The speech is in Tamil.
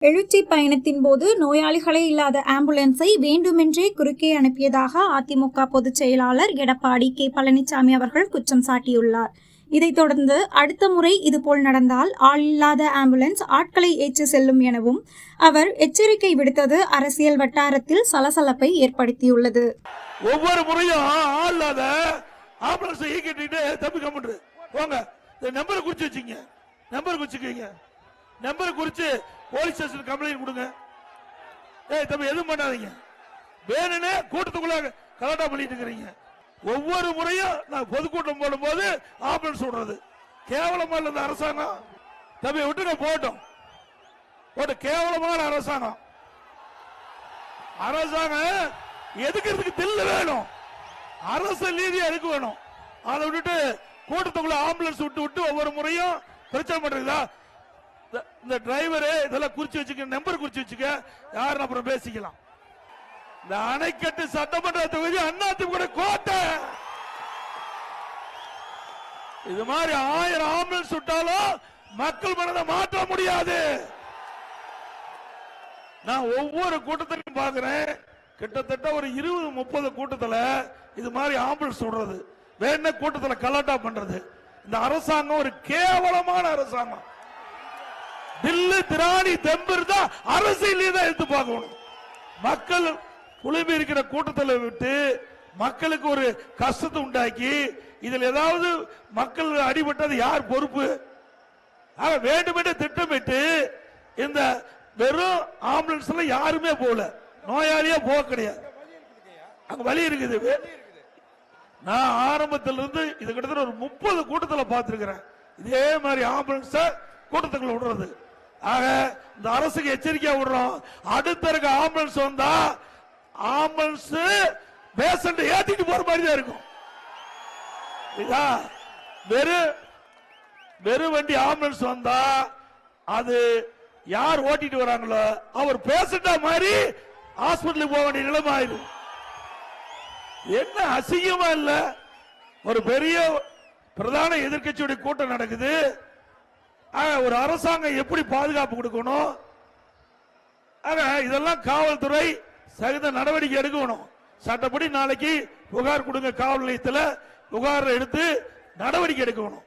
எழுச்சி பயணத்தின் போது நோயாளிகளே இல்லாத ஆம்புலன்ஸை வேண்டுமென்றே குறுக்கே அனுப்பியதாக அதிமுக பொதுச் செயலாளர் எடப்பாடி கே பழனிசாமி அவர்கள் குற்றம் சாட்டியுள்ளார். இதைத் தொடர்ந்து அடுத்த முறை இதுபோல் நடந்தால் ஆள் இல்லாத ஆம்புலன்ஸ் ஆட்களை ஏற்றி செல்லும் எனவும் அவர் எச்சரிக்கை விடுத்தது அரசியல் வட்டாரத்தில் சலசலப்பை ஏற்படுத்தியுள்ளது. ஒவ்வொரு முறையும் ஆள் இல்லாத ஆம்புலன்ஸ் நம்பர் குறிச்சு வச்சுங்க, நம்பர் குறிச்சுக்கீங்க, நம்பர் குறிச்சு போலீஸ் ஸ்டேஷன் கம்ப்ளைண்ட் கொடுங்க. தம்பி எதுவும் பண்ணாதீங்க, வேணும்னே கூட்டத்துக்குள்ள கலாட்டா பண்ணிட்டு இருக்கிறீங்க. ஒவ்வொரு முறையும் நான் பொதுக்கூட்டம் போடும் போது ஆம்புலன்ஸ் விடுறது கேவலமா இல்ல இந்த அரசாங்கம். தம்பி விட்டுங்க போட்டோம், போட்டு கேவலமான அரசாங்கம். அரசாங்கம் எதுக்கிறதுக்கு தில்லு வேணும், அரசு நீதியா எதுக்கு வேணும். அதை விட்டுட்டு கூட்டத்துக்குள்ள ஆம்புலன்ஸ் விட்டு விட்டு ஒவ்வொரு முறையும் பிரச்சனை பண்றதா. இந்த டிரைவரு இதெல்லாம் குறிச்சு வச்சுக்க, நம்பர் குறிச்சு வச்சுக்க, யாரும் அப்புறம் பேசிக்கலாம். இந்த அணைக்கட்டு சட்டமன்ற தொகுதி அதிமுக கோட்டை. இது மாதிரி 1000 ஆம்புலன்ஸ் விட்டாலும் மக்கள் மனதை மாற்ற முடியாது. நான் ஒவ்வொரு கூட்டத்திலையும் பாக்குறேன், கிட்டத்தட்ட ஒரு 20-30 கூட்டத்துல இது மாதிரி ஆம்புலன்ஸ் விடுறது, வேணா கூட்டத்துல கலாட்டா பண்றது. இந்த அரசாங்கம் ஒரு கேவலமான அரசாங்கம். தில்லு திராணி தெம்பு இருந்தா அரசியல் தான் எடுத்து பார்க்கணும். மக்கள் குழுமி இருக்கிற கூட்டத்தில் விட்டு மக்களுக்கு ஒரு கஷ்டத்தை உண்டாக்கி இதில் ஏதாவது மக்கள் அடிபட்டது யார் பொறுப்பு? வேண்டுமென்றே திட்டமிட்டு இந்த வெறும் ஆம்புலன்ஸ்ல யாருமே போகல, நோயாளியா போக கிடையாது, அங்க வழி இருக்குது. நான் ஆரம்பத்திலிருந்து இது கிட்டத்தட்ட ஒரு 30 கூட்டத்தில் பார்த்திருக்கிறேன் இதே மாதிரி ஆம்புலன்ஸ் கூட்டத்துக்குள்ள விடுறது. ஆக இந்த அரசுக்கு எச்சரிக்கையா விடுறோம், அடுத்த இருக்க ஆம்புலன்ஸ் வந்தா ஆம்புலன்ஸ் பேஷண்ட் ஏத்திட்டு போற மாதிரி தான் இருக்கும். வெறும் வண்டி ஆம்புலன்ஸ் வந்தா அது யார் ஓட்டிட்டு வராங்களோ அவர் பேஷண்டா மாதிரி ஹாஸ்பிட்டலுக்கு போக வேண்டிய நிலைமை ஆயிடும். என்ன அசிங்கமா இல்ல? ஒரு பெரிய பிரதான எதிர்க்கட்சியுடைய கூட்டம் நடக்குது, ஒரு அரசாங்கம் எப்படி பாதுகாப்பு கொடுக்கணும், இதெல்லாம் காவல்துறை சகித நடவடிக்கை எடுக்கணும். சட்டப்படி நாளைக்கு புகார் கொடுங்க, காவல் நிலையத்தில் புகார் எடுத்து நடவடிக்கை எடுக்கணும்.